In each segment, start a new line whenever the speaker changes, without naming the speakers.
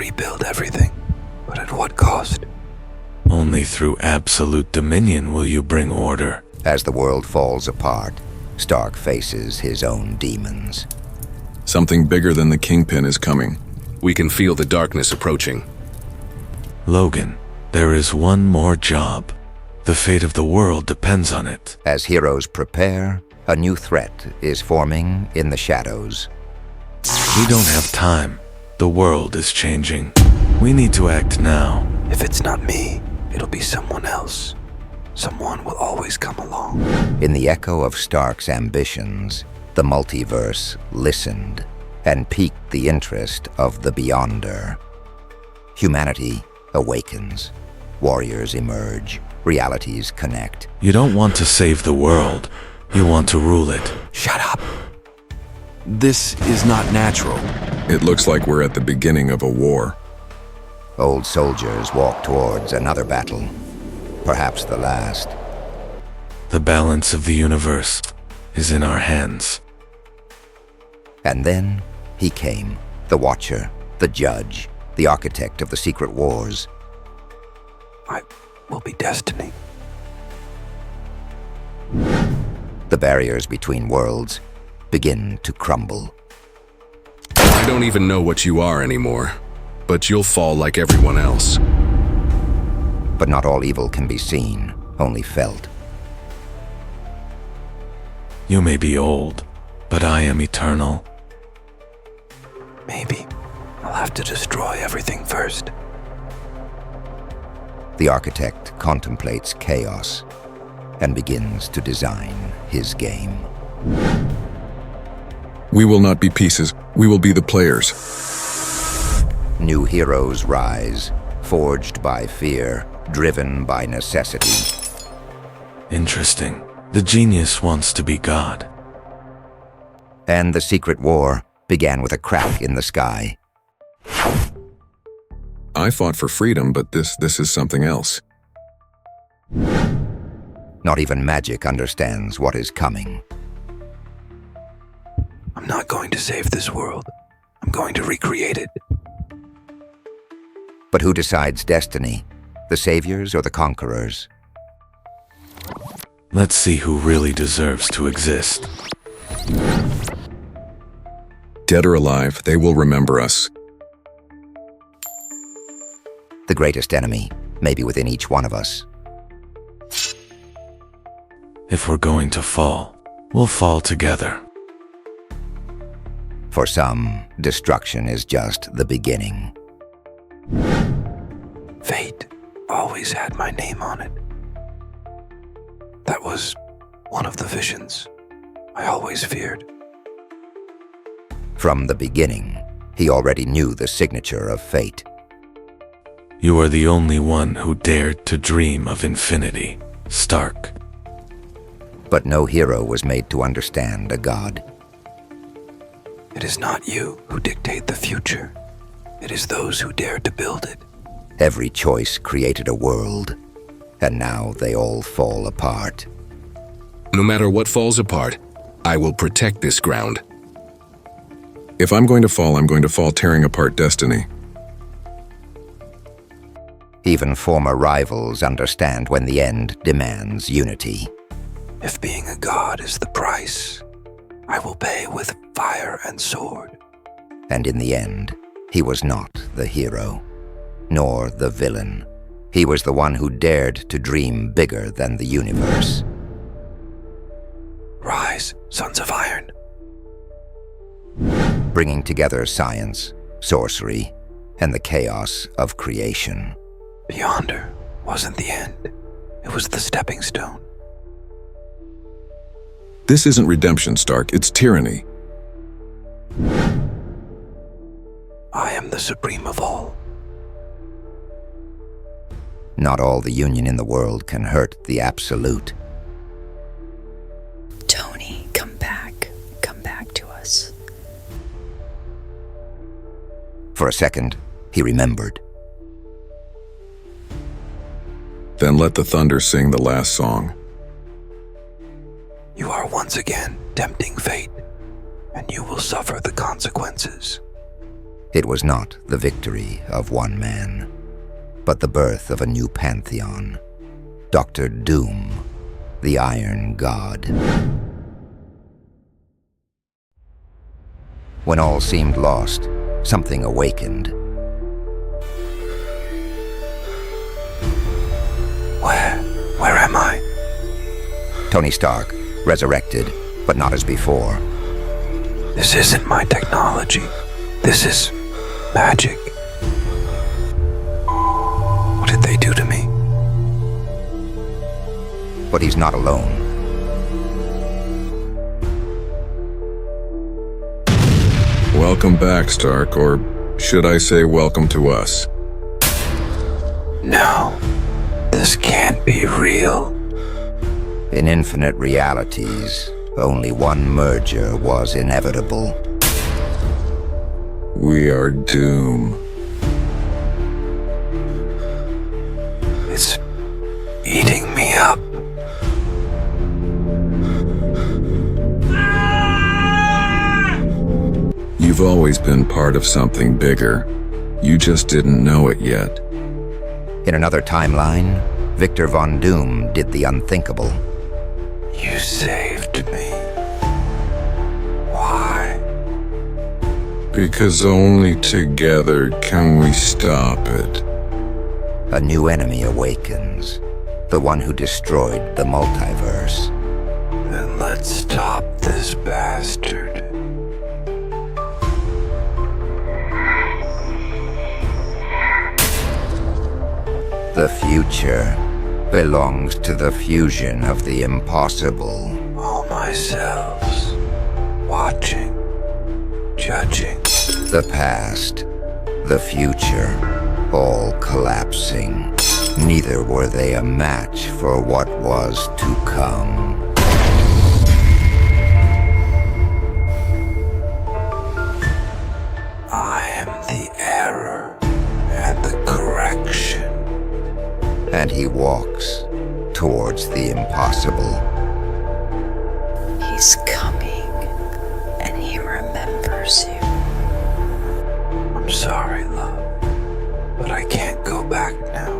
rebuild everything, but at what cost?
Only through absolute dominion will you bring order.
As the world falls apart, Stark faces his own demons.
Something bigger than the Kingpin is coming.
We can feel the darkness approaching.
Logan, there is one more job. The fate of the world depends on it.
As heroes prepare, a new threat is forming in the shadows.
We don't have time. The world is changing. We need to act now.
If it's not me, it'll be someone else. Someone will always come along.
In the echo of Stark's ambitions, the multiverse listened and piqued the interest of the Beyonder. Humanity awakens. Warriors emerge. Realities connect.
You don't want to save the world. You want to rule it.
Shut up! This is not natural.
It looks like we're at the beginning of a war.
Old soldiers walk towards another battle, perhaps the last.
The balance of the universe is in our hands.
And then he came, the Watcher, the Judge, the architect of the secret wars.
I will be destiny.
The barriers between worlds begin to crumble.
I don't even know what you are anymore, but you'll fall like everyone else.
But not all evil can be seen, only felt.
You may be old, but I am eternal.
Maybe I'll have to destroy everything first.
The architect contemplates chaos and begins to design his game.
We will not be pieces. We will be the players.
New heroes rise, forged by fear, driven by necessity.
Interesting. The genius wants to be God.
And the secret war began with a crack in the sky.
I fought for freedom, but this is something else.
Not even magic understands what is coming.
I'm not going to save this world. I'm going to recreate it.
But who decides destiny? The saviors or the conquerors?
Let's see who really deserves to exist.
Dead or alive, they will remember us.
The greatest enemy may be within each one of us.
If we're going to fall, we'll fall together.
For some, destruction is just the beginning.
Fate always had my name on it. That was one of the visions I always feared.
From the beginning, he already knew the signature of fate.
You are the only one who dared to dream of infinity, Stark.
But no hero was made to understand a god.
It is not you who dictate the future. It is those who dare to build it.
Every choice created a world, and now they all fall apart.
No matter what falls apart, I will protect this ground.
If I'm going to fall tearing apart destiny.
Even former rivals understand when the end demands unity.
If being a god is the price, I will pay with fire and sword.
And in the end, he was not the hero, nor the villain. He was the one who dared to dream bigger than the universe.
Rise, sons of iron.
Bringing together science, sorcery, and the chaos of creation.
Beyonder wasn't the end. It was the stepping stone.
This isn't redemption, Stark. It's tyranny.
I am the supreme of all.
Not all the union in the world can hurt the absolute.
Tony, come back. Come back to us.
For a second, he remembered.
Then let the thunder sing the last song.
You are once again tempting fate, and you will suffer the consequences.
It was not the victory of one man, but the birth of a new pantheon, Dr. Doom, the Iron God. When all seemed lost, something awakened.
Where am I?
Tony Stark, resurrected, but not as before.
This isn't my technology. This is magic. What did they do to me?
But he's not alone.
Welcome back, Stark, or should I say welcome to us?
No, this can't be real.
In infinite realities, only one merger was inevitable.
We are Doom.
It's eating me up.
You've always been part of something bigger. You just didn't know it yet.
In another timeline, Victor Von Doom did the unthinkable.
You saved me. Why?
Because only together can we stop it.
A new enemy awakens, the one who destroyed the multiverse.
Then let's stop this bastard.
The future belongs to the fusion of the impossible.
All myselves. Watching. Judging.
The past, the future, all collapsing. Neither were they a match for what was to come.
I am the error and the correction.
And he walks towards the impossible.
He's coming, and he remembers you.
I'm sorry, love, but I can't go back now.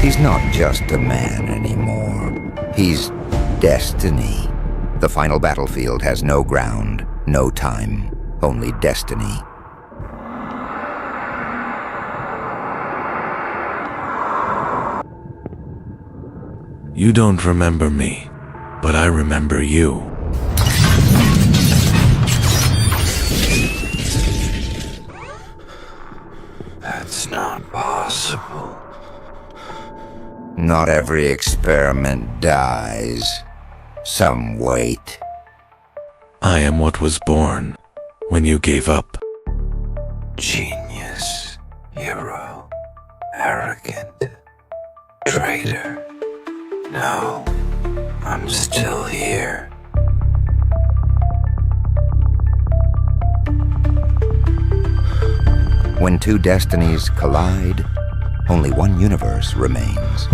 He's not just a man anymore. He's destiny. The final battlefield has no ground, no time, only destiny.
You don't remember me, but I remember you.
That's not possible.
Not every experiment dies. Some wait.
I am what was born when you gave up.
Genius, hero, arrogant, traitor. No, I'm still here.
When two destinies collide, only one universe remains.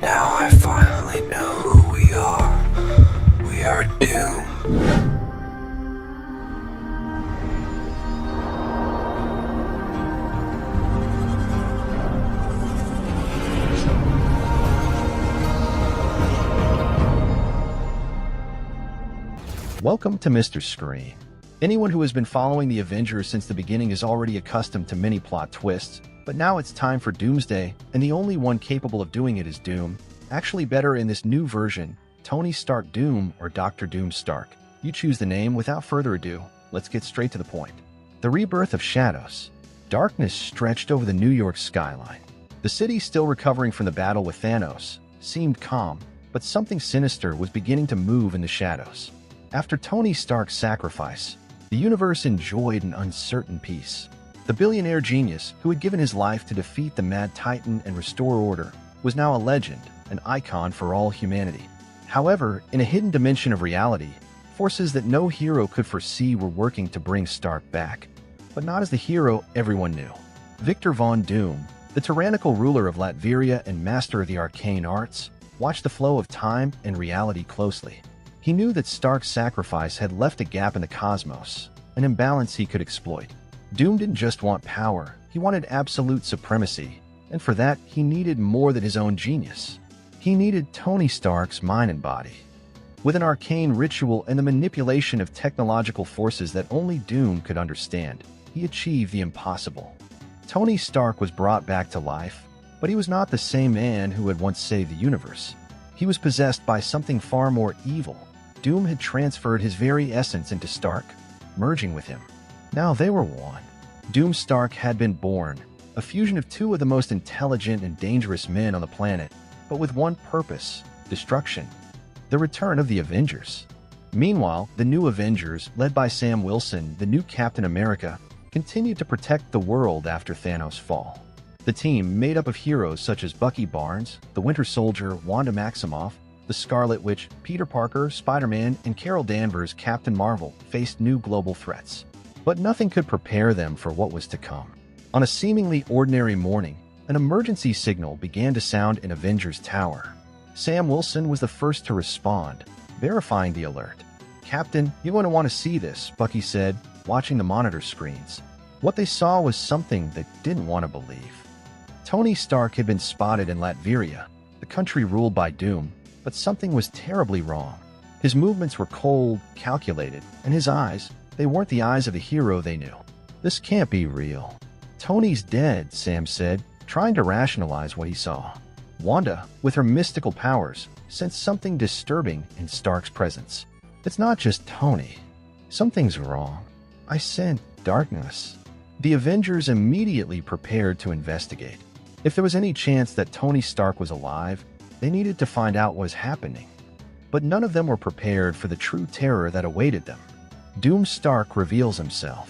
Now I finally know who we are. We are doomed.
Welcome to Mr. Screen. Anyone who has been following the Avengers since the beginning is already accustomed to many plot twists, but now it's time for Doomsday, and the only one capable of doing it is Doom. Actually better in this new version, Tony Stark Doom or Dr. Doom Stark. You choose the name. Without further ado, let's get straight to the point. The rebirth of shadows. Darkness stretched over the New York skyline. The city, still recovering from the battle with Thanos, seemed calm, but something sinister was beginning to move in the shadows. After Tony Stark's sacrifice, the universe enjoyed an uncertain peace. The billionaire genius, who had given his life to defeat the Mad Titan and restore order, was now a legend, an icon for all humanity. However, in a hidden dimension of reality, forces that no hero could foresee were working to bring Stark back. But not as the hero everyone knew. Victor Von Doom, the tyrannical ruler of Latveria and master of the arcane arts, watched the flow of time and reality closely. He knew that Stark's sacrifice had left a gap in the cosmos, an imbalance he could exploit. Doom didn't just want power, he wanted absolute supremacy, and for that he needed more than his own genius. He needed Tony Stark's mind and body. With an arcane ritual and the manipulation of technological forces that only Doom could understand, he achieved the impossible. Tony Stark was brought back to life, but he was not the same man who had once saved the universe. He was possessed by something far more evil. Doom had transferred his very essence into Stark, merging with him. Now they were one. Doom Stark had been born, a fusion of two of the most intelligent and dangerous men on the planet, but with one purpose: destruction. The return of the Avengers. Meanwhile, the new Avengers, led by Sam Wilson, the new Captain America, continued to protect the world after Thanos' fall. The team, made up of heroes such as Bucky Barnes, the Winter Soldier, Wanda Maximoff, the Scarlet Witch, Peter Parker, Spider-Man, and Carol Danvers, Captain Marvel, faced new global threats. But nothing could prepare them for what was to come. On a seemingly ordinary morning, an emergency signal began to sound in Avengers Tower. Sam Wilson was the first to respond, verifying the alert. "Captain, you're going to want to see this," Bucky said, watching the monitor screens. What they saw was something they didn't want to believe. Tony Stark had been spotted in Latveria, the country ruled by Doom, but something was terribly wrong. His movements were cold, calculated, and his eyes, they weren't the eyes of the hero they knew. "This can't be real." "Tony's dead," Sam said, trying to rationalize what he saw. Wanda, with her mystical powers, sensed something disturbing in Stark's presence. "It's not just Tony. Something's wrong. I scent darkness." The Avengers immediately prepared to investigate. If there was any chance that Tony Stark was alive, they needed to find out what was happening. But none of them were prepared for the true terror that awaited them. Doom Stark reveals himself.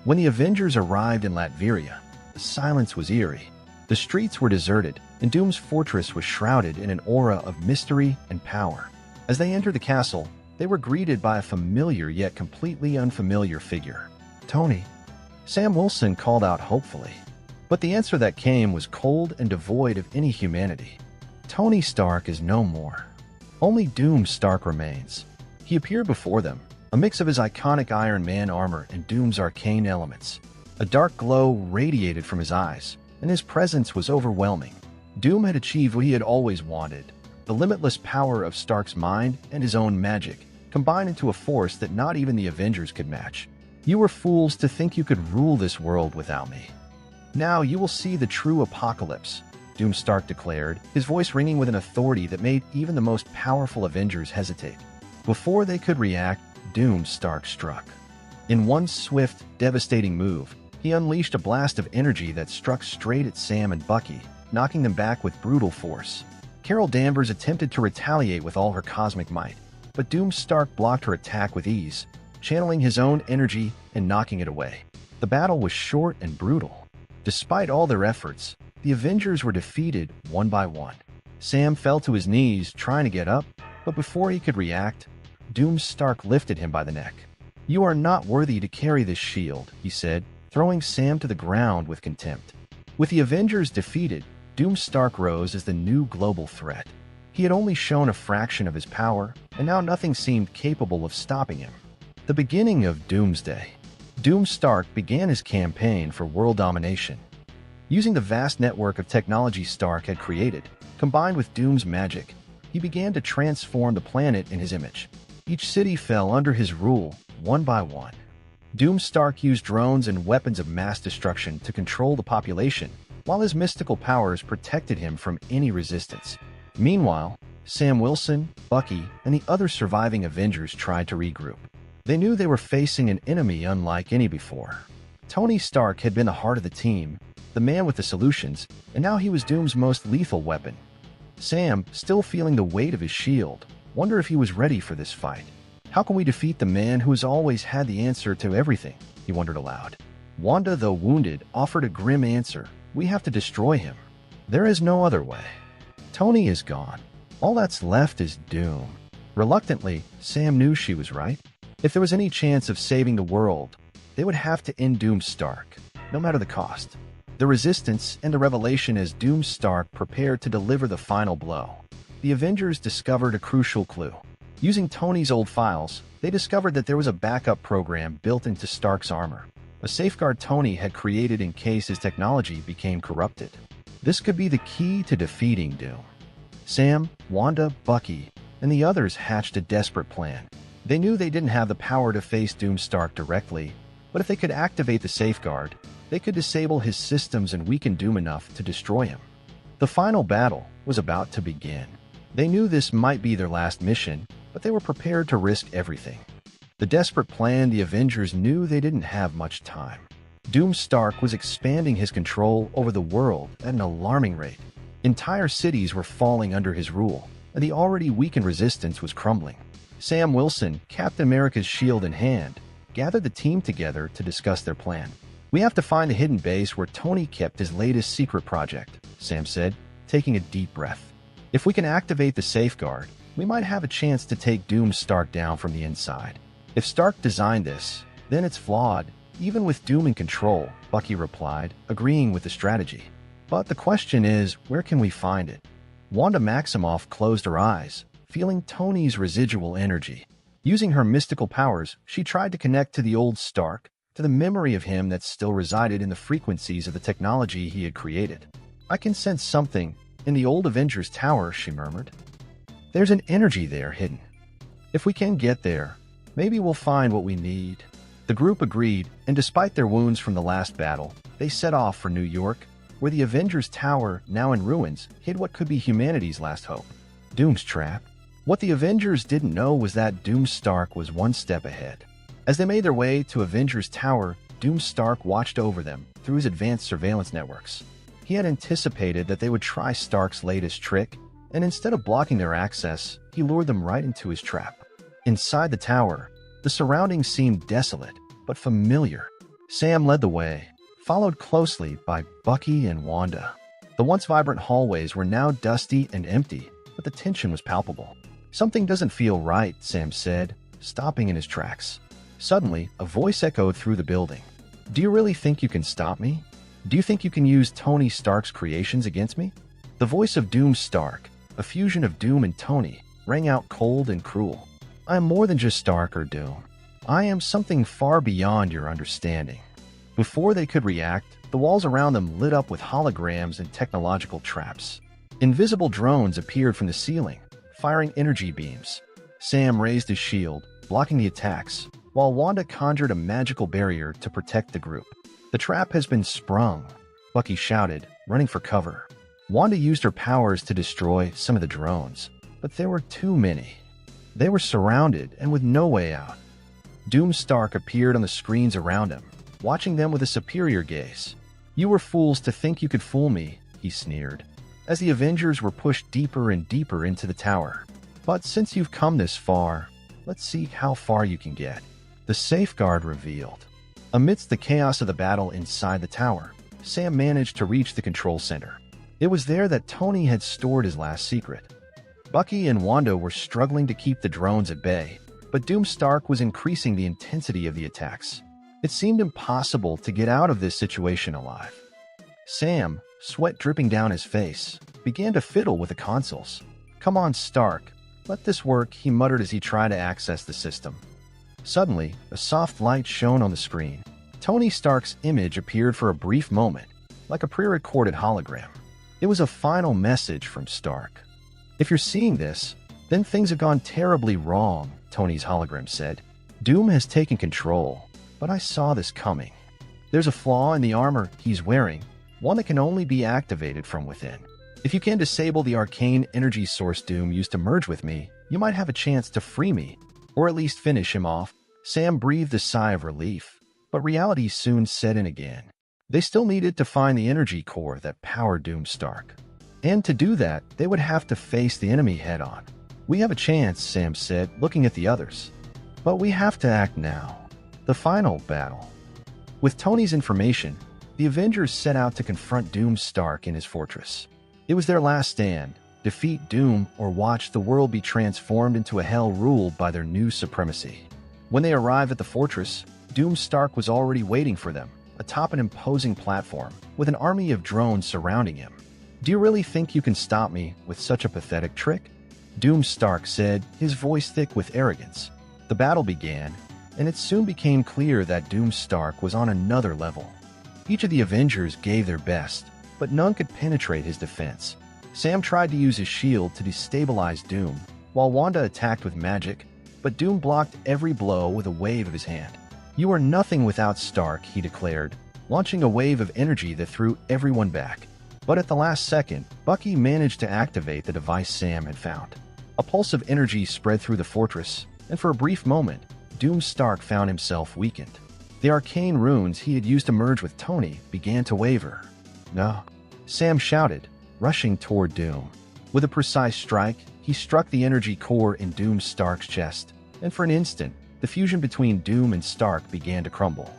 When the Avengers arrived in Latveria, the silence was eerie. The streets were deserted, and Doom's fortress was shrouded in an aura of mystery and power. As they entered the castle, they were greeted by a familiar yet completely unfamiliar figure. "Tony," Sam Wilson called out hopefully. But the answer that came was cold and devoid of any humanity. Tony Stark is no more. Only Doom Stark remains. He appeared before them, a mix of his iconic Iron Man armor and Doom's arcane elements. A dark glow radiated from his eyes, and his presence was overwhelming. Doom had achieved what he had always wanted, the limitless power of Stark's mind and his own magic, combined into a force that not even the Avengers could match. "You were fools to think you could rule this world without me. Now you will see the true apocalypse," Doom Stark declared, his voice ringing with an authority that made even the most powerful Avengers hesitate. Before they could react, Doom Stark struck. In one swift, devastating move, he unleashed a blast of energy that struck straight at Sam and Bucky, knocking them back with brutal force. Carol Danvers attempted to retaliate with all her cosmic might, but Doom Stark blocked her attack with ease, channeling his own energy and knocking it away. The battle was short and brutal. Despite all their efforts, the Avengers were defeated one by one. Sam fell to his knees, trying to get up, but before he could react, Doom Stark lifted him by the neck. "You are not worthy to carry this shield," he said, throwing Sam to the ground with contempt. With the Avengers defeated, Doom Stark rose as the new global threat. He had only shown a fraction of his power, and now nothing seemed capable of stopping him. The beginning of Doomsday. Doom Stark began his campaign for world domination. Using the vast network of technology Stark had created, combined with Doom's magic, he began to transform the planet in his image. Each city fell under his rule, one by one. Doom Stark used drones and weapons of mass destruction to control the population, while his mystical powers protected him from any resistance. Meanwhile, Sam Wilson, Bucky, and the other surviving Avengers tried to regroup. They knew they were facing an enemy unlike any before. Tony Stark had been the heart of the team, the man with the solutions, and now he was Doom's most lethal weapon. Sam, still feeling the weight of his shield, wondered if he was ready for this fight. "How can we defeat the man who has always had the answer to everything?" he wondered aloud. Wanda, though wounded, offered a grim answer. "We have to destroy him. There is no other way. Tony is gone. All that's left is Doom." Reluctantly, Sam knew she was right. If there was any chance of saving the world, they would have to end Doom Stark, no matter the cost. The resistance and the revelation as Doom Stark prepared to deliver the final blow. The Avengers discovered a crucial clue. Using Tony's old files, they discovered that there was a backup program built into Stark's armor, a safeguard Tony had created in case his technology became corrupted. This could be the key to defeating Doom. Sam, Wanda, Bucky, and the others hatched a desperate plan. They knew they didn't have the power to face Doom Stark directly, but if they could activate the safeguard, they could disable his systems and weaken Doom enough to destroy him. The final battle was about to begin. They knew this might be their last mission, but they were prepared to risk everything. The desperate plan, the Avengers knew they didn't have much time. Doom Stark was expanding his control over the world at an alarming rate. Entire cities were falling under his rule, and the already weakened resistance was crumbling. Sam Wilson, Captain America's shield in hand, gathered the team together to discuss their plan. "We have to find the hidden base where Tony kept his latest secret project," Sam said, taking a deep breath. "If we can activate the safeguard, we might have a chance to take Doom Stark down from the inside. If Stark designed this, then it's flawed, even with Doom in control," Bucky replied, agreeing with the strategy. "But the question is, where can we find it?" Wanda Maximoff closed her eyes, feeling Tony's residual energy. Using her mystical powers, she tried to connect to the old Stark, to the memory of him that still resided in the frequencies of the technology he had created. "I can sense something in the old Avengers Tower," she murmured. "There's an energy there hidden. If we can get there, maybe we'll find what we need." The group agreed, and despite their wounds from the last battle, they set off for New York, where the Avengers Tower, now in ruins, hid what could be humanity's last hope: Doom's trap. What the Avengers didn't know was that Doom Stark was one step ahead. As they made their way to Avengers Tower, Doom Stark watched over them through his advanced surveillance networks. He had anticipated that they would try Stark's latest trick, and instead of blocking their access, he lured them right into his trap. Inside the tower, the surroundings seemed desolate, but familiar. Sam led the way, followed closely by Bucky and Wanda. The once vibrant hallways were now dusty and empty, but the tension was palpable. "Something doesn't feel right," Sam said, stopping in his tracks. Suddenly, a voice echoed through the building. "Do you really think you can stop me? Do you think you can use Tony Stark's creations against me?" The voice of Doom Stark, a fusion of Doom and Tony, rang out cold and cruel. "I am more than just Stark or Doom. I am something far beyond your understanding." Before they could react, the walls around them lit up with holograms and technological traps. Invisible drones appeared from the ceiling, firing energy beams. Sam raised his shield, blocking the attacks, while Wanda conjured a magical barrier to protect the group. "The trap has been sprung," Bucky shouted, running for cover. Wanda used her powers to destroy some of the drones, but there were too many. They were surrounded and with no way out. Doom Stark appeared on the screens around him, watching them with a superior gaze. "You were fools to think you could fool me," he sneered, as the Avengers were pushed deeper and deeper into the tower. "But since you've come this far, let's see how far you can get." The safeguard revealed. Amidst the chaos of the battle inside the tower, Sam managed to reach the control center. It was there that Tony had stored his last secret. Bucky and Wanda were struggling to keep the drones at bay, but Doom Stark was increasing the intensity of the attacks. It seemed impossible to get out of this situation alive. Sam, sweat dripping down his face, began to fiddle with the consoles. "Come on, Stark. Let this work," he muttered as he tried to access the system. Suddenly, a soft light shone on the screen. Tony Stark's image appeared for a brief moment, like a pre-recorded hologram. It was a final message from Stark. "If you're seeing this, then things have gone terribly wrong," Tony's hologram said. "Doom has taken control, but I saw this coming. There's a flaw in the armor he's wearing, one that can only be activated from within. If you can disable the arcane energy source Doom used to merge with me, you might have a chance to free me, or at least finish him off." Sam breathed a sigh of relief, but reality soon set in again. They still needed to find the energy core that powered Doom Stark. And to do that, they would have to face the enemy head-on. "We have a chance," Sam said, looking at the others. "But we have to act now." The final battle. With Tony's information, the Avengers set out to confront Doom Stark in his fortress. It was their last stand: defeat Doom or watch the world be transformed into a hell ruled by their new supremacy. When they arrived at the fortress, Doom Stark was already waiting for them, atop an imposing platform, with an army of drones surrounding him. "Do you really think you can stop me with such a pathetic trick?" Doom Stark said, his voice thick with arrogance. The battle began, and it soon became clear that Doom Stark was on another level. Each of the Avengers gave their best, but none could penetrate his defense. Sam tried to use his shield to destabilize Doom, while Wanda attacked with magic, but Doom blocked every blow with a wave of his hand. "You are nothing without Stark," he declared, launching a wave of energy that threw everyone back. But at the last second, Bucky managed to activate the device Sam had found. A pulse of energy spread through the fortress, and for a brief moment, Doom Stark found himself weakened. The arcane runes he had used to merge with Tony began to waver. "No," Sam shouted, rushing toward Doom. With a precise strike, he struck the energy core in Doom Stark's chest, and for an instant, the fusion between Doom and Stark began to crumble.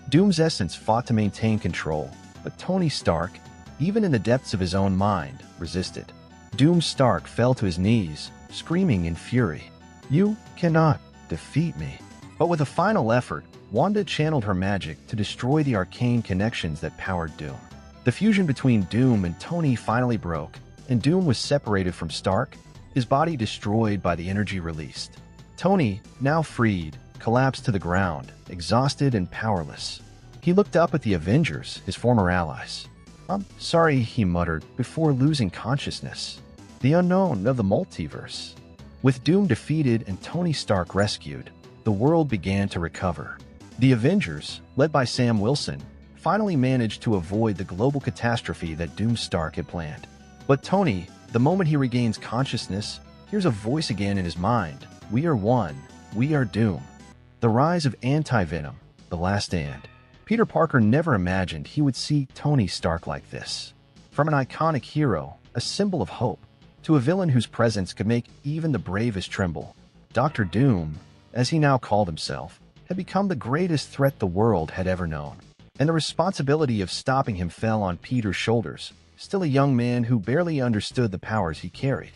Doom's essence fought to maintain control, but Tony Stark, even in the depths of his own mind, resisted. Doom Stark fell to his knees, screaming in fury, "You cannot defeat me." But with a final effort, Wanda channeled her magic to destroy the arcane connections that powered Doom. The fusion between Doom and Tony finally broke, and Doom was separated from Stark, his body destroyed by the energy released. Tony, now freed, collapsed to the ground, exhausted and powerless. He looked up at the Avengers, his former allies. "I'm sorry," he muttered, before losing consciousness. The unknown of the multiverse. With Doom defeated and Tony Stark rescued, the world began to recover. The Avengers, led by Sam Wilson, finally managed to avoid the global catastrophe that Doom Stark had planned. But Tony, the moment he regains consciousness, hears a voice again in his mind. "We are one. We are Doom." The rise of Anti-Venom, the last stand. Peter Parker never imagined he would see Tony Stark like this. From an iconic hero, a symbol of hope, to a villain whose presence could make even the bravest tremble, Dr. Doom, as he now called himself, had become the greatest threat the world had ever known. And the responsibility of stopping him fell on Peter's shoulders, still a young man who barely understood the powers he carried.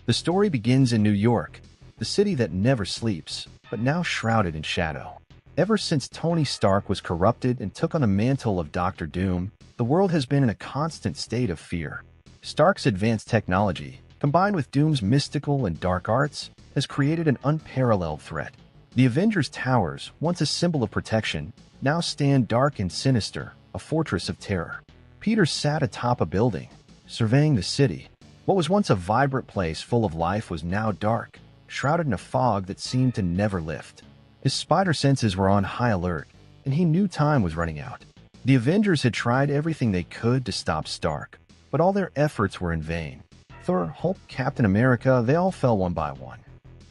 The story begins in New York, the city that never sleeps, but now shrouded in shadow. Ever since Tony Stark was corrupted and took on the mantle of Dr. Doom, the world has been in a constant state of fear. Stark's advanced technology, combined with Doom's mystical and dark arts, has created an unparalleled threat. The Avengers Towers, once a symbol of protection, now stand dark and sinister, a fortress of terror. Peter sat atop a building, surveying the city. What was once a vibrant place full of life was now dark, shrouded in a fog that seemed to never lift. His spider senses were on high alert, and he knew time was running out. The Avengers had tried everything they could to stop Stark, but all their efforts were in vain. Thor, Hulk, Captain America, they all fell one by one.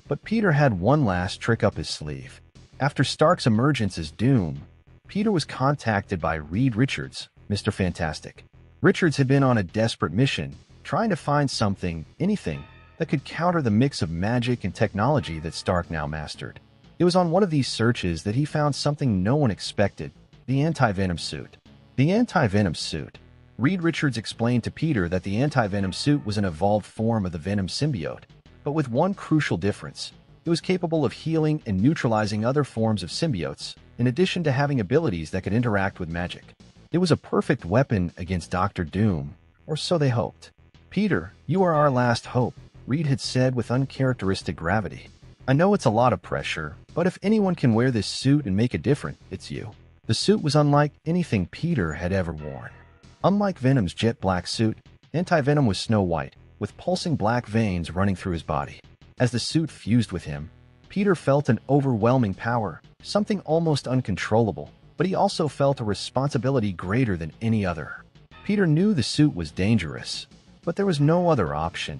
But Peter had one last trick up his sleeve. After Stark's emergence as Doom, Peter was contacted by Reed Richards, Mr. Fantastic. Richards had been on a desperate mission, trying to find something, anything, that could counter the mix of magic and technology that Stark now mastered. It was on one of these searches that he found something no one expected, the anti-venom suit. The anti-venom suit. Reed Richards explained to Peter that the anti-venom suit was an evolved form of the Venom symbiote, but with one crucial difference. It was capable of healing and neutralizing other forms of symbiotes, in addition to having abilities that could interact with magic. It was a perfect weapon against Dr. Doom, or so they hoped. "Peter, you are our last hope," Reed had said with uncharacteristic gravity. "I know it's a lot of pressure, but if anyone can wear this suit and make a difference, it's you." The suit was unlike anything Peter had ever worn. Unlike Venom's jet black suit, Anti-Venom was snow white, with pulsing black veins running through his body. As the suit fused with him, Peter felt an overwhelming power, something almost uncontrollable, but he also felt a responsibility greater than any other. Peter knew the suit was dangerous, but there was no other option.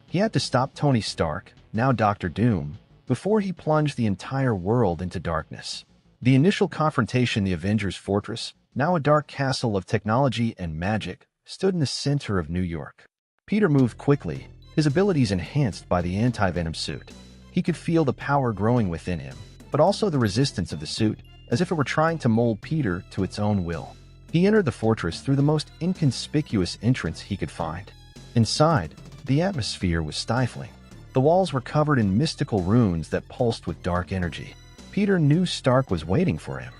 He had to stop Tony Stark, now Dr. Doom, before he plunged the entire world into darkness. The initial confrontation in the Avengers Fortress, now a dark castle of technology and magic, stood in the center of New York. Peter moved quickly, his abilities enhanced by the anti-venom suit. He could feel the power growing within him, but also the resistance of the suit, as if it were trying to mold Peter to its own will. He entered the fortress through the most inconspicuous entrance he could find. Inside, the atmosphere was stifling. The walls were covered in mystical runes that pulsed with dark energy. Peter knew Stark was waiting for him.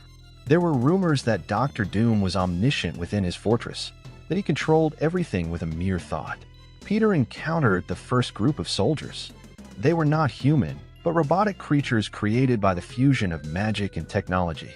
There were rumors that Dr. Doom was omniscient within his fortress, that he controlled everything with a mere thought. Peter encountered the first group of soldiers. They were not human, but robotic creatures created by the fusion of magic and technology.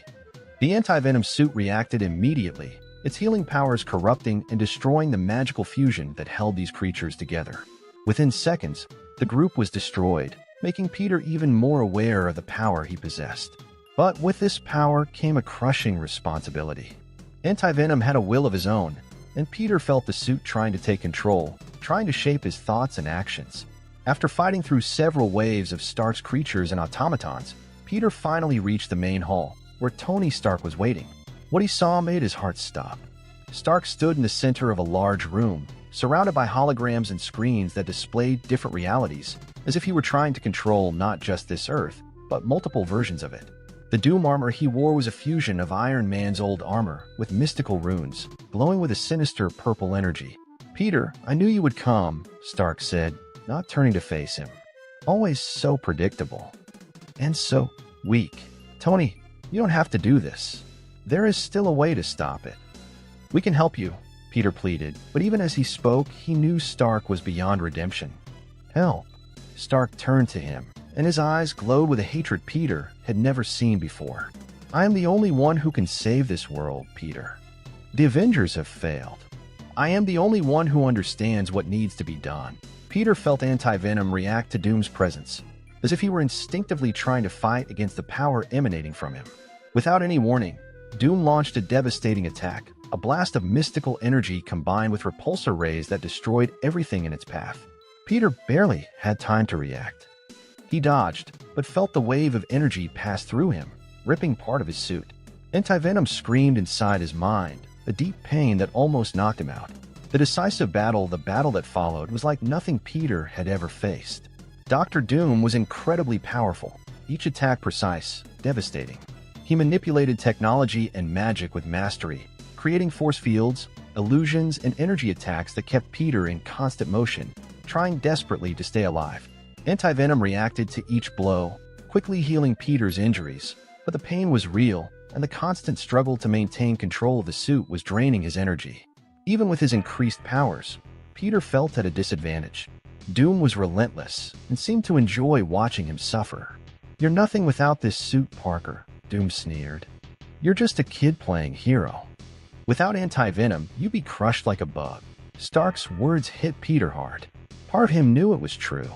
The anti-venom suit reacted immediately, its healing powers corrupting and destroying the magical fusion that held these creatures together. Within seconds, the group was destroyed, making Peter even more aware of the power he possessed. But with this power came a crushing responsibility. Anti-venom had a will of his own, and Peter felt the suit trying to take control, trying to shape his thoughts and actions. After fighting through several waves of Stark's creatures and automatons, Peter finally reached the main hall, where Tony Stark was waiting. What he saw made his heart stop. Stark stood in the center of a large room, surrounded by holograms and screens that displayed different realities, as if he were trying to control not just this Earth, but multiple versions of it. The Doom armor he wore was a fusion of Iron Man's old armor with mystical runes, glowing with a sinister purple energy. "Peter, I knew you would come," Stark said, not turning to face him. "Always so predictable. And so weak. Tony, you don't have to do this. There is still a way to stop it." "We can help you," Peter pleaded, but even as he spoke, he knew Stark was beyond redemption. "Help." Stark turned to him, and his eyes glowed with a hatred Peter had never seen before. "I am the only one who can save this world, Peter. The Avengers have failed. I am the only one who understands what needs to be done." Peter felt anti-venom react to Doom's presence, as if he were instinctively trying to fight against the power emanating from him. Without any warning, Doom launched a devastating attack, a blast of mystical energy combined with repulsor rays that destroyed everything in its path. Peter barely had time to react. He dodged, but felt the wave of energy pass through him, ripping part of his suit. Anti-venom screamed inside his mind, a deep pain that almost knocked him out. The decisive battle, the battle that followed, was like nothing Peter had ever faced. Dr. Doom was incredibly powerful, each attack precise, devastating. He manipulated technology and magic with mastery, creating force fields, illusions, and energy attacks that kept Peter in constant motion, trying desperately to stay alive. Anti-venom reacted to each blow, quickly healing Peter's injuries, but the pain was real, and the constant struggle to maintain control of the suit was draining his energy. Even with his increased powers, Peter felt at a disadvantage. Doom was relentless and seemed to enjoy watching him suffer. "You're nothing without this suit, Parker," Doom sneered. "You're just a kid playing hero. Without anti-venom, you'd be crushed like a bug." Stark's words hit Peter hard. Part of him knew it was true.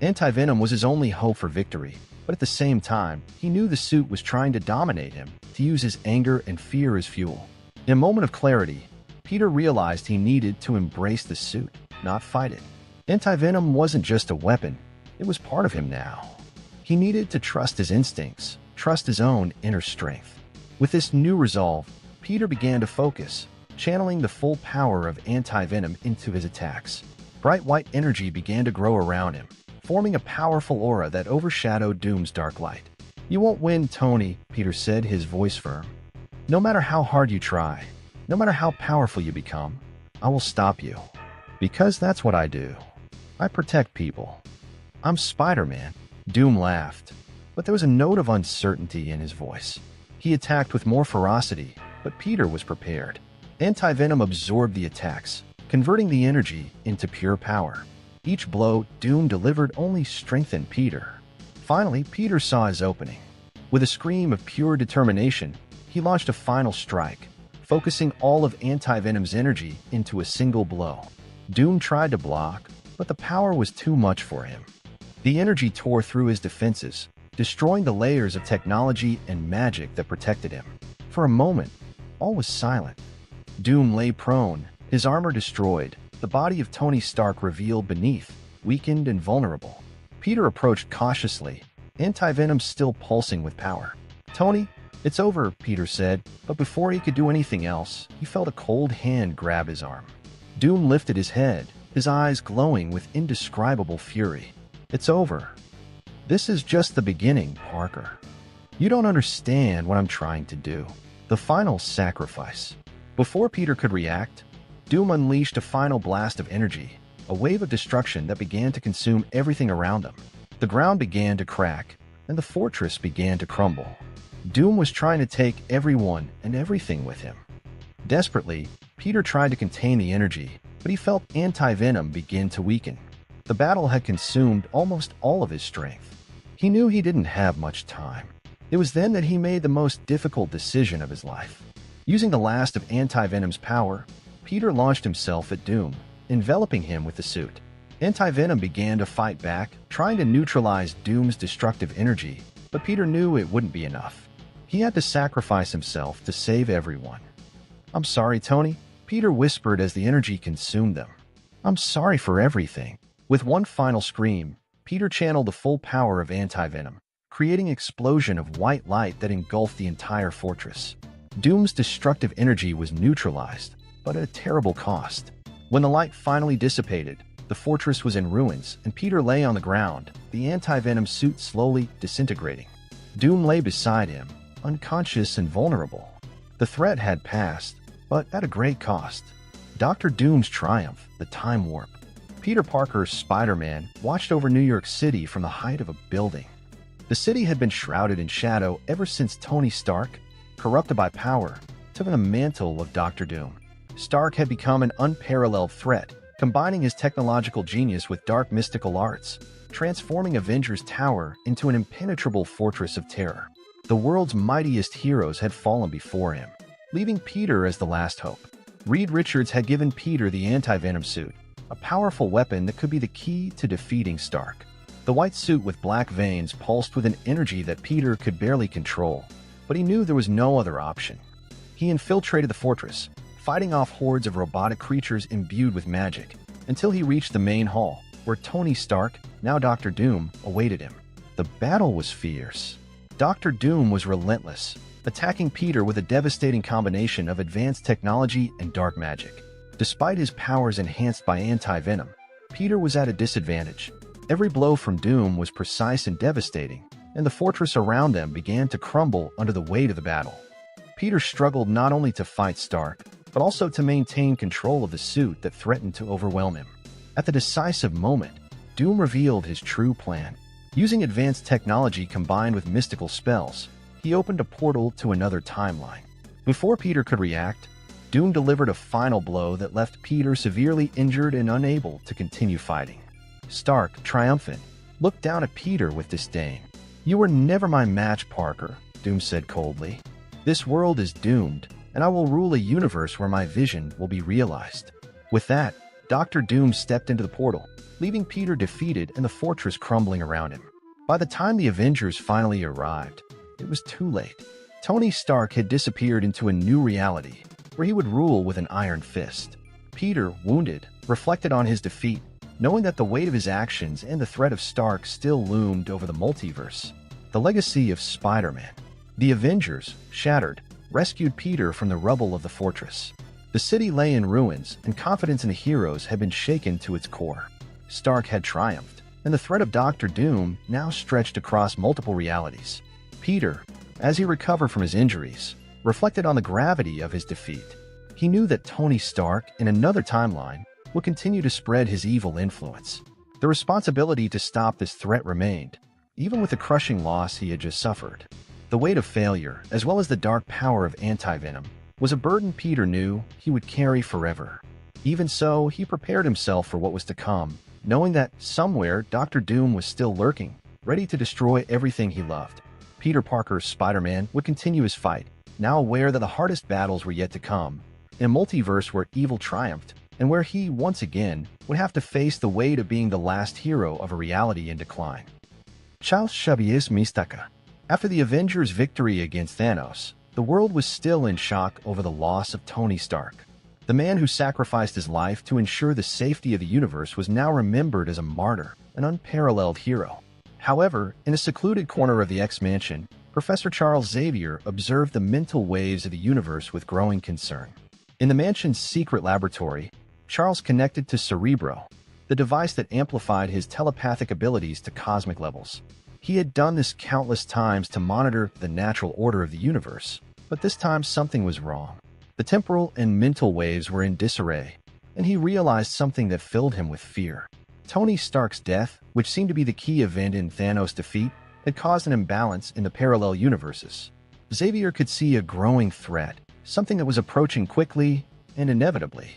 Anti-venom was his only hope for victory, but at the same time, he knew the suit was trying to dominate him, to use his anger and fear as fuel. In a moment of clarity, Peter realized he needed to embrace the suit, not fight it. Anti-venom wasn't just a weapon, it was part of him now. He needed to trust his instincts, trust his own inner strength. With this new resolve, Peter began to focus, channeling the full power of anti-venom into his attacks. Bright white energy began to grow around him, forming a powerful aura that overshadowed Doom's dark light. "You won't win, Tony," Peter said, his voice firm. "No matter how hard you try, no matter how powerful you become, I will stop you. Because that's what I do. I protect people. I'm Spider-Man." Doom laughed, but there was a note of uncertainty in his voice. He attacked with more ferocity, but Peter was prepared. Anti-venom absorbed the attacks, converting the energy into pure power. Each blow Doom delivered only strengthened Peter. Finally, Peter saw his opening. With a scream of pure determination, he launched a final strike, focusing all of anti-venom's energy into a single blow. Doom tried to block, but the power was too much for him. The energy tore through his defenses, destroying the layers of technology and magic that protected him. For a moment, all was silent. Doom lay prone, his armor destroyed, the body of Tony Stark revealed beneath, weakened and vulnerable. Peter approached cautiously, anti-venom still pulsing with power. "Tony, it's over," Peter said, but before he could do anything else, he felt a cold hand grab his arm. Doom lifted his head, his eyes glowing with indescribable fury. "It's over. This is just the beginning, Parker. You don't understand what I'm trying to do. The final sacrifice." Before Peter could react, Doom unleashed a final blast of energy, a wave of destruction that began to consume everything around them. The ground began to crack, and the fortress began to crumble. Doom was trying to take everyone and everything with him. Desperately, Peter tried to contain the energy, but he felt anti-venom begin to weaken. The battle had consumed almost all of his strength. He knew he didn't have much time. It was then that he made the most difficult decision of his life. Using the last of Anti-Venom's power, Peter launched himself at Doom, enveloping him with the suit. Anti-Venom began to fight back, trying to neutralize Doom's destructive energy, but Peter knew it wouldn't be enough. He had to sacrifice himself to save everyone. "I'm sorry, Tony," Peter whispered as the energy consumed them. "I'm sorry for everything." With one final scream, Peter channeled the full power of Anti-Venom, creating an explosion of white light that engulfed the entire fortress. Doom's destructive energy was neutralized, but at a terrible cost. When the light finally dissipated, the fortress was in ruins and Peter lay on the ground, the Anti-Venom suit slowly disintegrating. Doom lay beside him, unconscious and vulnerable. The threat had passed, but at a great cost. Dr. Doom's triumph, the time warp. Peter Parker's Spider-Man watched over New York City from the height of a building. The city had been shrouded in shadow ever since Tony Stark, corrupted by power, took on the mantle of Dr. Doom. Stark had become an unparalleled threat, combining his technological genius with dark mystical arts, transforming Avengers Tower into an impenetrable fortress of terror. The world's mightiest heroes had fallen before him, leaving Peter as the last hope. Reed Richards had given Peter the Anti-Venom suit, a powerful weapon that could be the key to defeating Stark. The white suit with black veins pulsed with an energy that Peter could barely control, but he knew there was no other option. He infiltrated the fortress, fighting off hordes of robotic creatures imbued with magic, until he reached the main hall, where Tony Stark, now Dr. Doom, awaited him. The battle was fierce. Dr. Doom was relentless, attacking Peter with a devastating combination of advanced technology and dark magic. Despite his powers enhanced by Anti-Venom, Peter was at a disadvantage. Every blow from Doom was precise and devastating, and the fortress around them began to crumble under the weight of the battle. Peter struggled not only to fight Stark, but also to maintain control of the suit that threatened to overwhelm him. At the decisive moment, Doom revealed his true plan. Using advanced technology combined with mystical spells, he opened a portal to another timeline. Before Peter could react, Doom delivered a final blow that left Peter severely injured and unable to continue fighting. Stark, triumphant, looked down at Peter with disdain. "You were never my match, Parker," Doom said coldly. "This world is doomed, and I will rule a universe where my vision will be realized." With that, Dr. Doom stepped into the portal, leaving Peter defeated and the fortress crumbling around him. By the time the Avengers finally arrived, it was too late. Tony Stark had disappeared into a new reality, where he would rule with an iron fist. Peter, wounded, reflected on his defeat, knowing that the weight of his actions and the threat of Stark still loomed over the multiverse. The legacy of Spider-Man. The Avengers, shattered, rescued Peter from the rubble of the fortress. The city lay in ruins, and confidence in the heroes had been shaken to its core. Stark had triumphed, and the threat of Dr. Doom now stretched across multiple realities. Peter, as he recovered from his injuries, reflected on the gravity of his defeat. He knew that Tony Stark, in another timeline, would continue to spread his evil influence. The responsibility to stop this threat remained, even with the crushing loss he had just suffered. The weight of failure, as well as the dark power of Anti-Venom, was a burden Peter knew he would carry forever. Even so, he prepared himself for what was to come, knowing that somewhere Dr. Doom was still lurking, ready to destroy everything he loved. Peter Parker's Spider-Man would continue his fight, now aware that the hardest battles were yet to come, in a multiverse where evil triumphed, and where he, once again, would have to face the weight of being the last hero of a reality in decline. Charles Xavier Mistaka. After the Avengers' victory against Thanos, the world was still in shock over the loss of Tony Stark. The man who sacrificed his life to ensure the safety of the universe was now remembered as a martyr, an unparalleled hero. However, in a secluded corner of the X-Mansion, Professor Charles Xavier observed the mental waves of the universe with growing concern. In the mansion's secret laboratory, Charles connected to Cerebro, the device that amplified his telepathic abilities to cosmic levels. He had done this countless times to monitor the natural order of the universe, but this time something was wrong. The temporal and mental waves were in disarray, and he realized something that filled him with fear. Tony Stark's death, which seemed to be the key event in Thanos' defeat, had caused an imbalance in the parallel universes. Xavier could see a growing threat, something that was approaching quickly and inevitably.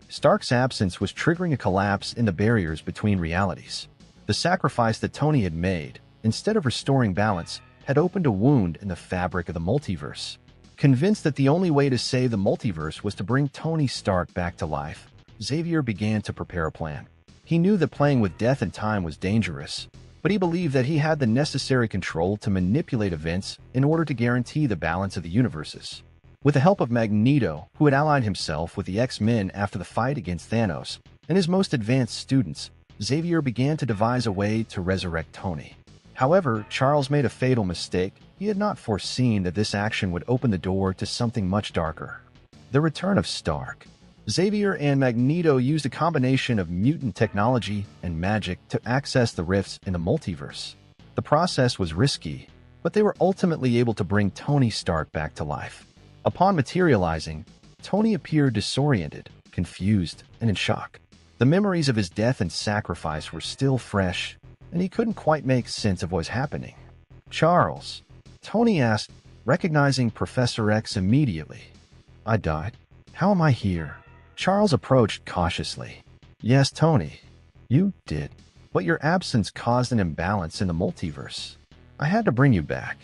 Stark's absence was triggering a collapse in the barriers between realities. The sacrifice that Tony had made, instead of restoring balance, had opened a wound in the fabric of the multiverse. Convinced that the only way to save the multiverse was to bring Tony Stark back to life, Xavier began to prepare a plan. He knew that playing with death and time was dangerous, but he believed that he had the necessary control to manipulate events in order to guarantee the balance of the universes. With the help of Magneto, who had allied himself with the X-Men after the fight against Thanos, and his most advanced students, Xavier began to devise a way to resurrect Tony. However, Charles made a fatal mistake. He had not foreseen that this action would open the door to something much darker. The return of Stark. Xavier and Magneto used a combination of mutant technology and magic to access the rifts in the multiverse. The process was risky, but they were ultimately able to bring Tony Stark back to life. Upon materializing, Tony appeared disoriented, confused, and in shock. The memories of his death and sacrifice were still fresh, and he couldn't quite make sense of what was happening. "Charles," Tony asked, recognizing Professor X immediately. "I died? How am I here?" Charles approached cautiously. "Yes, Tony, you did. But your absence caused an imbalance in the multiverse. I had to bring you back.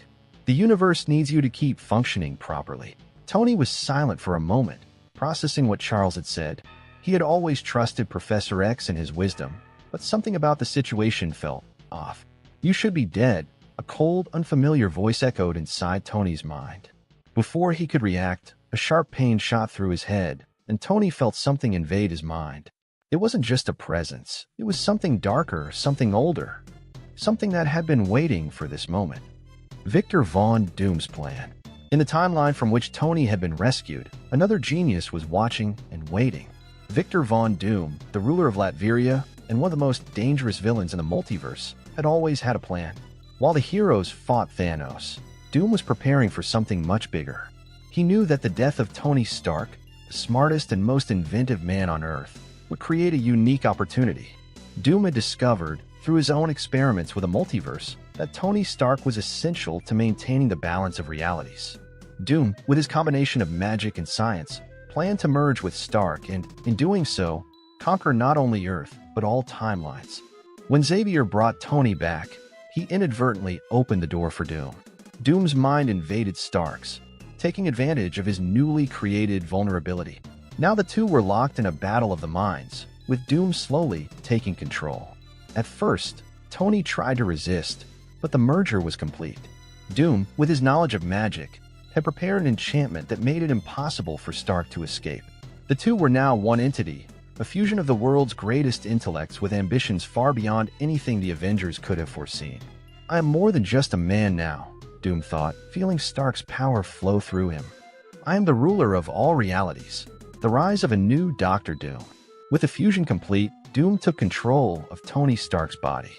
The universe needs you to keep functioning properly." Tony was silent for a moment, processing what Charles had said. He had always trusted Professor X and his wisdom, but something about the situation felt off. "You should be dead," a cold, unfamiliar voice echoed inside Tony's mind. Before he could react, a sharp pain shot through his head, and Tony felt something invade his mind. It wasn't just a presence. It was something darker, something older, something that had been waiting for this moment. Victor Von Doom's plan. In the timeline from which Tony had been rescued, another genius was watching and waiting. Victor Von Doom, the ruler of Latveria and one of the most dangerous villains in the multiverse, had always had a plan. While the heroes fought Thanos, Doom was preparing for something much bigger. He knew that the death of Tony Stark, the smartest and most inventive man on Earth, would create a unique opportunity. Doom had discovered, through his own experiments with a multiverse, that Tony Stark was essential to maintaining the balance of realities. Doom, with his combination of magic and science, planned to merge with Stark and, in doing so, conquer not only Earth, but all timelines. When Xavier brought Tony back, he inadvertently opened the door for Doom. Doom's mind invaded Stark's, taking advantage of his newly created vulnerability. Now the two were locked in a battle of the minds, with Doom slowly taking control. At first, Tony tried to resist, but the merger was complete. Doom, with his knowledge of magic, had prepared an enchantment that made it impossible for Stark to escape. The two were now one entity, a fusion of the world's greatest intellects with ambitions far beyond anything the Avengers could have foreseen. "I am more than just a man now," Doom thought, feeling Stark's power flow through him. "I am the ruler of all realities." The rise of a new Doctor Doom. With the fusion complete, Doom took control of Tony Stark's body.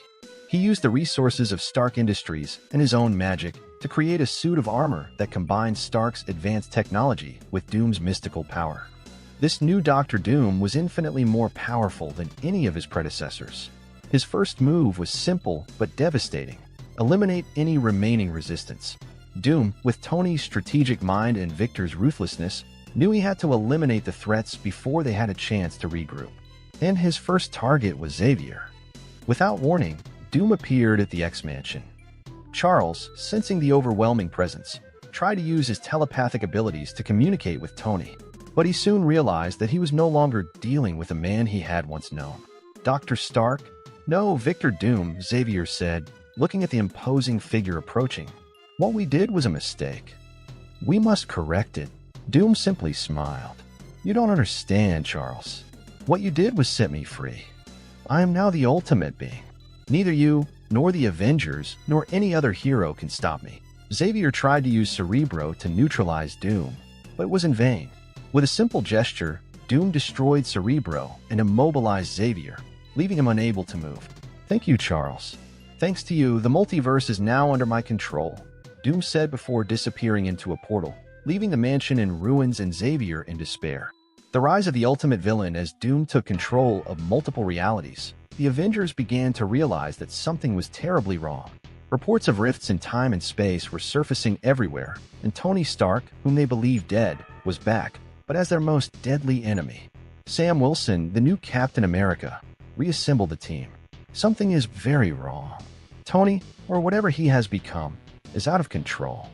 He used the resources of Stark Industries and his own magic to create a suit of armor that combined Stark's advanced technology with Doom's mystical power. This new Doctor Doom was infinitely more powerful than any of his predecessors. His first move was simple but devastating: eliminate any remaining resistance. Doom, with Tony's strategic mind and Victor's ruthlessness, knew he had to eliminate the threats before they had a chance to regroup. And his first target was Xavier. Without warning, Doom appeared at the X-Mansion. Charles, sensing the overwhelming presence, tried to use his telepathic abilities to communicate with Tony, but he soon realized that he was no longer dealing with a man he had once known. "Dr. Stark?" "No, Victor Doom," Xavier said, looking at the imposing figure approaching. "What we did was a mistake. We must correct it." Doom simply smiled. "You don't understand, Charles. What you did was set me free. I am now the ultimate being. Neither you, nor the Avengers, nor any other hero can stop me." Xavier tried to use Cerebro to neutralize Doom, but it was in vain. With a simple gesture, Doom destroyed Cerebro and immobilized Xavier, leaving him unable to move. "Thank you, Charles. Thanks to you, the multiverse is now under my control," Doom said before disappearing into a portal, leaving the mansion in ruins and Xavier in despair. The rise of the ultimate villain. As Doom took control of multiple realities, the Avengers began to realize that something was terribly wrong. Reports of rifts in time and space were surfacing everywhere, and Tony Stark, whom they believed dead, was back, but as their most deadly enemy. Sam Wilson, the new Captain America, reassembled the team. Something is very wrong. Tony, or whatever he has become, is out of control.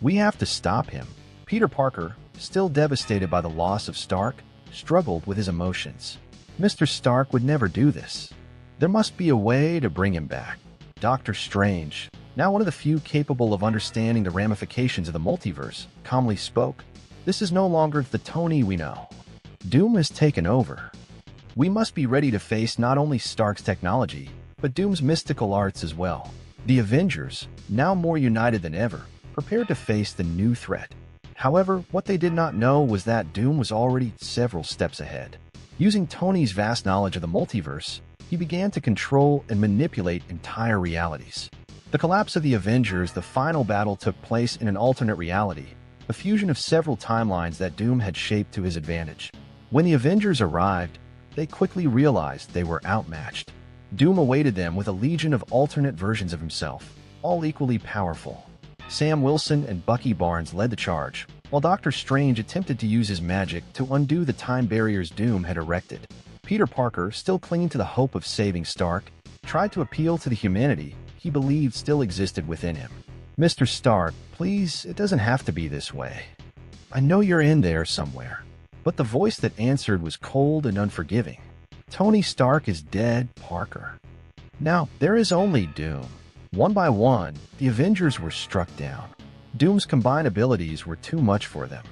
We have to stop him. Peter Parker, still devastated by the loss of Stark, struggled with his emotions. Mr. Stark would never do this. There must be a way to bring him back. Doctor Strange, now one of the few capable of understanding the ramifications of the multiverse, calmly spoke. This is no longer the Tony we know. Doom has taken over. We must be ready to face not only Stark's technology, but Doom's mystical arts as well. The Avengers, now more united than ever, prepared to face the new threat. However, what they did not know was that Doom was already several steps ahead. Using Tony's vast knowledge of the multiverse, he began to control and manipulate entire realities. The collapse of the Avengers, the final battle, took place in an alternate reality, a fusion of several timelines that Doom had shaped to his advantage. When the Avengers arrived, they quickly realized they were outmatched. Doom awaited them with a legion of alternate versions of himself, all equally powerful. Sam Wilson and Bucky Barnes led the charge, while Doctor Strange attempted to use his magic to undo the time barriers Doom had erected. Peter Parker, still clinging to the hope of saving Stark, tried to appeal to the humanity he believed still existed within him. Mr. Stark, please, it doesn't have to be this way. I know you're in there somewhere. But the voice that answered was cold and unforgiving. Tony Stark is dead, Parker. Now, there is only Doom. One by one, the Avengers were struck down. Doom's combined abilities were too much for them.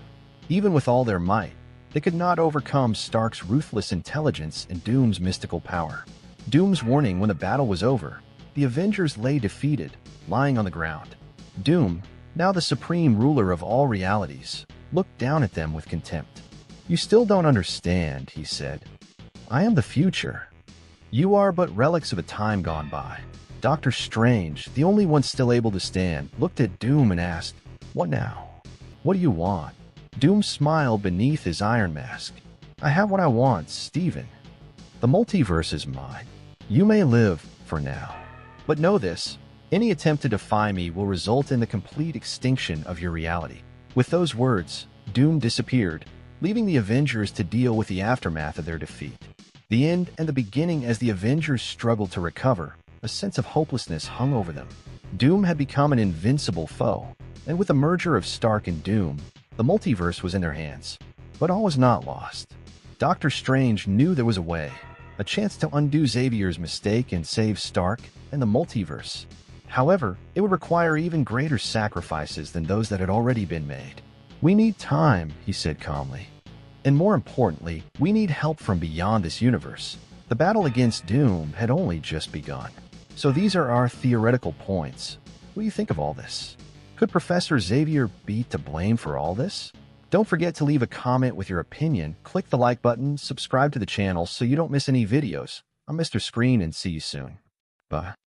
Even with all their might, they could not overcome Stark's ruthless intelligence and Doom's mystical power. Doom's warning when the battle was over, the Avengers lay defeated, lying on the ground. Doom, now the supreme ruler of all realities, looked down at them with contempt. You still don't understand, he said. I am the future. You are but relics of a time gone by. Doctor Strange, the only one still able to stand, looked at Doom and asked, What now? What do you want? Doom smiled beneath his iron mask. I have what I want, Stephen. The multiverse is mine. You may live for now. But know this, any attempt to defy me will result in the complete extinction of your reality. With those words, Doom disappeared, leaving the Avengers to deal with the aftermath of their defeat. The end and the beginning. As the Avengers struggled to recover, a sense of hopelessness hung over them. Doom had become an invincible foe, and with the merger of Stark and Doom, the multiverse was in their hands. But all was not lost. Doctor Strange knew there was a way, a chance to undo Xavier's mistake and save Stark and the multiverse. However, it would require even greater sacrifices than those that had already been made. We need time, he said calmly. And more importantly, we need help from beyond this universe. The battle against Doom had only just begun. So these are our theoretical points. What do you think of all this? Could Professor Xavier be to blame for all this? Don't forget to leave a comment with your opinion, click the like button, subscribe to the channel so you don't miss any videos. I'm Mr. Screen and see you soon. Bye.